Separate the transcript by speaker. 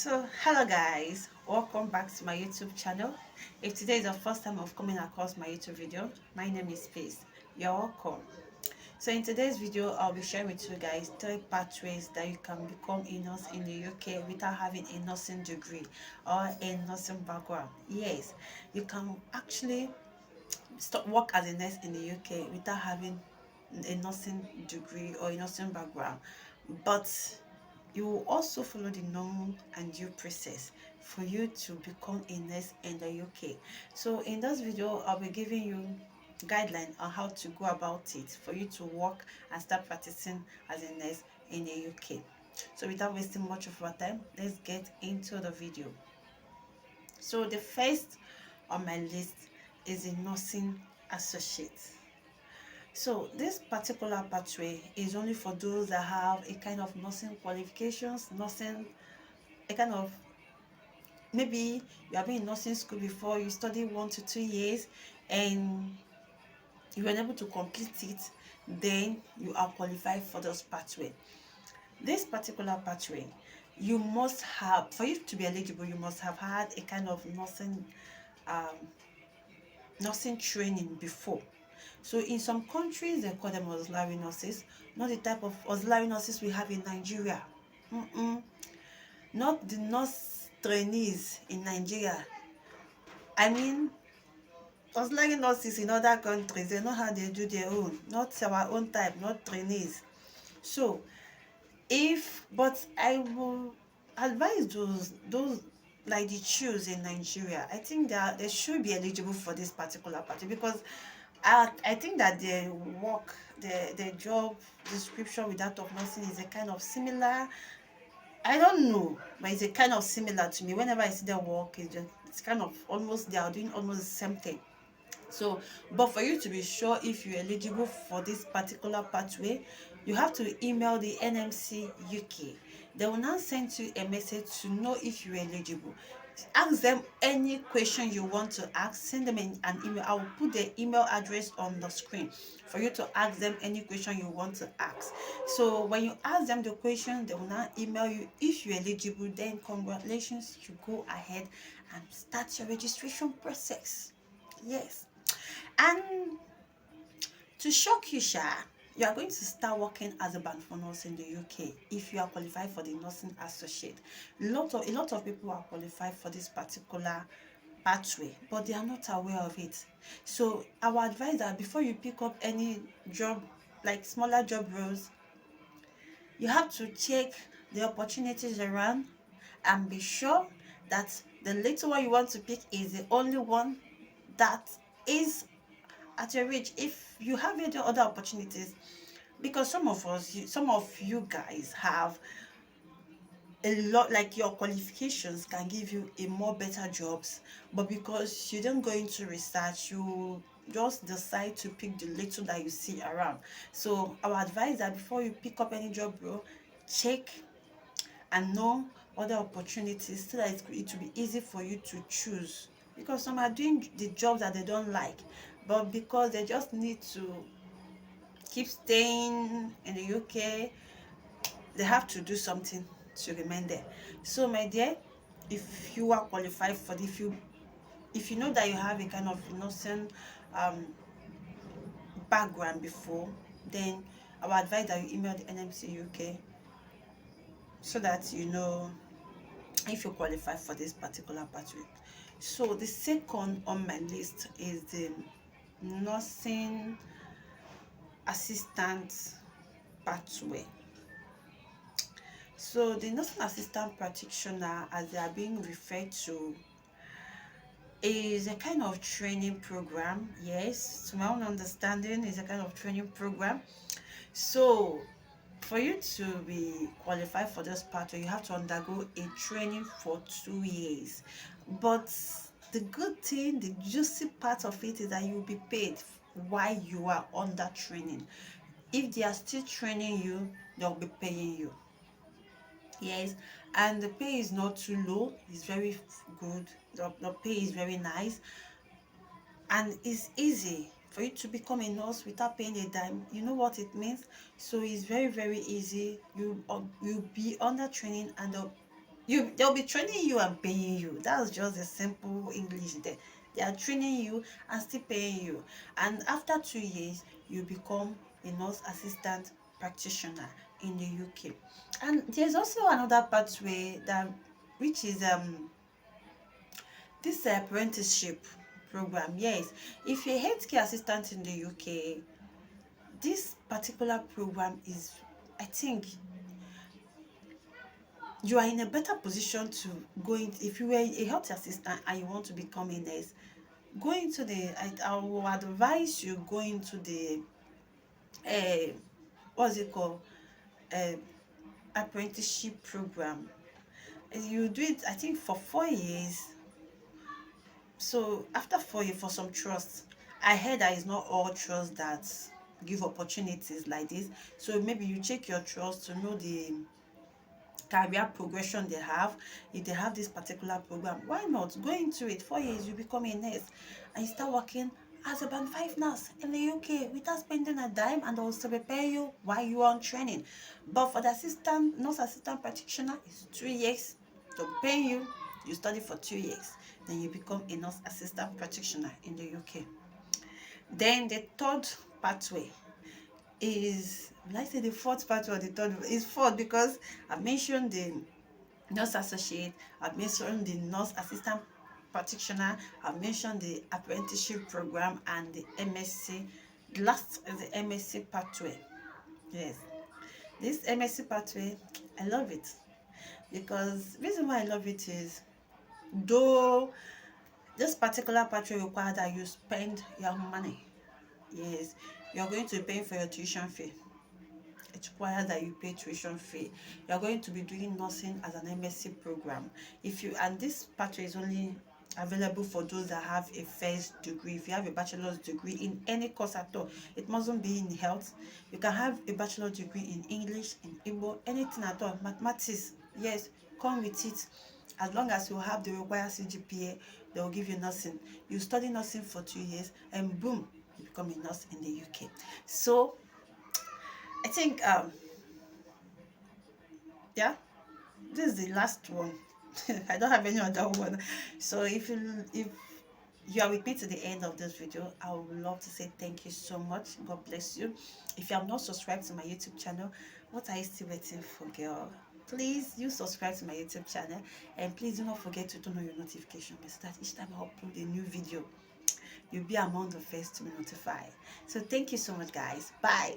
Speaker 1: Hello guys, welcome back to my YouTube channel. If today is the first time of coming across my YouTube video, my name is Peace. You're welcome. So in today's video, I'll be sharing with you guys 3 pathways that you can become a nurse in the UK without having a nursing degree or a nursing background. Yes, you can actually work as a nurse in the UK without having a nursing degree or a nursing background, but you will also follow the normal and due process for you to become a nurse in the UK. So in this video, I'll be giving you guidelines on how to go about it for you to work and start practicing as a nurse in the UK. So without wasting much of our time, let's get into the video. So the first on my list is a nursing associate. So this particular pathway is only for those that have a kind of nursing qualifications, nursing, a kind of, maybe you have been in nursing school before, you study 1 to 2 years and you were able to complete it, then you are qualified for this pathway. This particular pathway, you must have, for you to be eligible, you must have had a kind of um, nursing training before. So in some countries, they call them auxiliary nurses, not the type of auxiliary nurses we have in Nigeria. Not the nurse trainees in Nigeria. I mean, auxiliary nurses in other countries, they know how they do their own, not our own type, not trainees. So, but I will advise those like the choose in Nigeria. I think that they should be eligible for this particular party because I think that their work, their job description with that of nursing is a kind of similar. I don't know, but it's a kind of similar to me. Whenever I see their work, it's kind of almost, they are doing almost the same thing. So, but for you to be sure if you're eligible for this particular pathway, you have to email the NMC UK. They will now send you a message to know if you're eligible. Ask them any question you want to ask, send them an email. I will put their email address on the screen for you to ask them any question you want to ask. So when you ask them the question, they will now email you. If you're eligible, then congratulations, you go ahead and start your registration process. Yes. And to shock you, you are going to start working as a band 4 nurse in the UK if you are qualified for the nursing associate. A lot of people are qualified for this particular pathway, but they are not aware of it. So our advice that before you pick up any job, like smaller job roles, you have to check the opportunities around and be sure that the little one you want to pick is the only one that is at your reach. If you have any other opportunities, because some of you guys have a lot, like your qualifications can give you a more better jobs, but because you don't go into research, you just decide to pick the little that you see around. So our advice that before you pick up any job role, check and know other opportunities so that it will be easy for you to choose, because some are doing the jobs that they don't like, but because they just need to keep staying in the UK, they have to do something to remain there. So my dear, if you are qualified for the, if you know that you have a kind of nursing um background before, then I would advise that you email the NMC UK so that you know if you qualify for this particular pathway. So the second on my list is the nursing assistant pathway. So the nursing assistant practitioner, as they are being referred to, is a kind of training program. Yes, to my own understanding, is a kind of training program. So for you to be qualified for this pathway, you have to undergo a training for 2 years. But the good thing, the juicy part of it is that you'll be paid while you are under training. If they are still training you, they'll be paying you. Yes, and the pay is not too low, it's very good. The pay is very nice, and it's easy for you to become a nurse without paying a dime. You know what it means? So it's very, very easy. You'll be under training and they'll be training you and paying you. That's just a simple English there. They are training you and still paying you. And after 2 years, you become a nurse assistant practitioner in the UK. And there's also another pathway that which is this apprenticeship program. Yes, if you're a healthcare assistant in the UK, this particular program is, I think, you are in a better position to go in. If you were a health assistant and you want to become a nurse, go into the, I will advise you go into the uh, what's it called, uh, apprenticeship program. You do it, I think, for 4 years. So after 4 years, for some trust, I heard that it's not all trust that give opportunities like this. So maybe you check your trust to know the career progression they have. If they have this particular program, why not go into it? 4 years, you become a nurse and you start working as a band 5 nurse in the UK without spending a dime, and also prepare you while you are on training. But for the assistant nurse assistant practitioner, it's 2 years to pay you. You study for 2 years, then you become a nurse assistant practitioner in the UK. Then the third pathway is, will I say the fourth pathway or the third? Is fourth because I mentioned the nurse associate, I've mentioned the nurse assistant practitioner, I've mentioned the apprenticeship program and the MSc. The last is the MSc pathway. Yes, this MSc pathway, I love it because reason why I love it is, though this particular pathway requires that you spend your money. Yes, you're going to be paying for your tuition fee. It requires that you pay tuition fee. You're going to be doing nursing as an MSc program. If you, and this pathway is only available for those that have a first degree. If you have a bachelor's degree in any course at all, it mustn't be in health. You can have a bachelor's degree in English, in Igbo, anything at all. Mathematics, yes, come with it. As long as you have the required CGPA, they will give you nursing. You study nursing for 2 years, and boom, you become a nurse in the UK. So I think yeah, this is the last one. I don't have any other one. So if you are with me to the end of this video, I would love to say thank you so much. God bless you. If you have not subscribed to my YouTube channel, what are you still waiting for, girl? Please you subscribe to my YouTube channel, and please do not forget to turn on your notification bell so that each time I upload a new video, you'll be among the first to be notified. So thank you so much, guys. Bye.